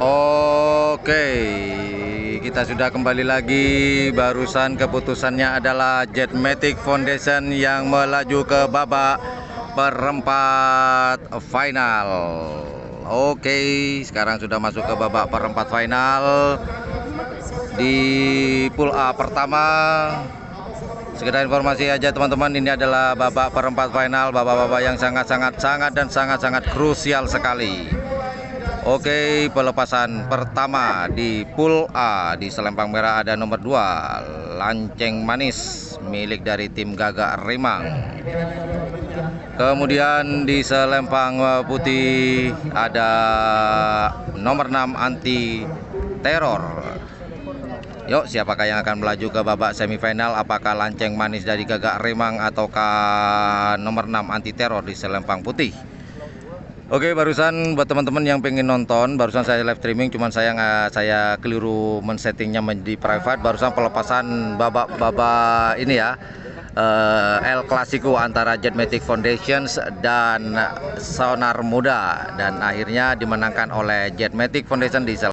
Oke, kita sudah kembali lagi. Barusan keputusannya adalah Jetmatic Foundation yang melaju ke babak perempat final. Oke, sekarang sudah masuk ke babak perempat final di pool A pertama. Sekedar informasi aja teman-teman, ini adalah babak perempat final, babak-babak yang sangat krusial sekali. Oke, pelepasan pertama di pool A. Di selempang merah ada nomor 2, Lanceng Manis, milik dari tim Gagak Rimang. Kemudian di selempang putih ada nomor 6, Anti Teror. Yuk, siapakah yang akan melaju ke babak semifinal? Apakah Lanceng Manis dari Gagak Rimang ataukah nomor 6 Anti Teror di selempang putih? Oke, barusan buat teman-teman yang pengen nonton, barusan saya live streaming, cuman saya keliru men-settingnya menjadi private. Barusan pelepasan babak ini ya, El Clasico antara Jetmatic Foundations dan Sonar Muda, dan akhirnya dimenangkan oleh Jetmatic Foundation di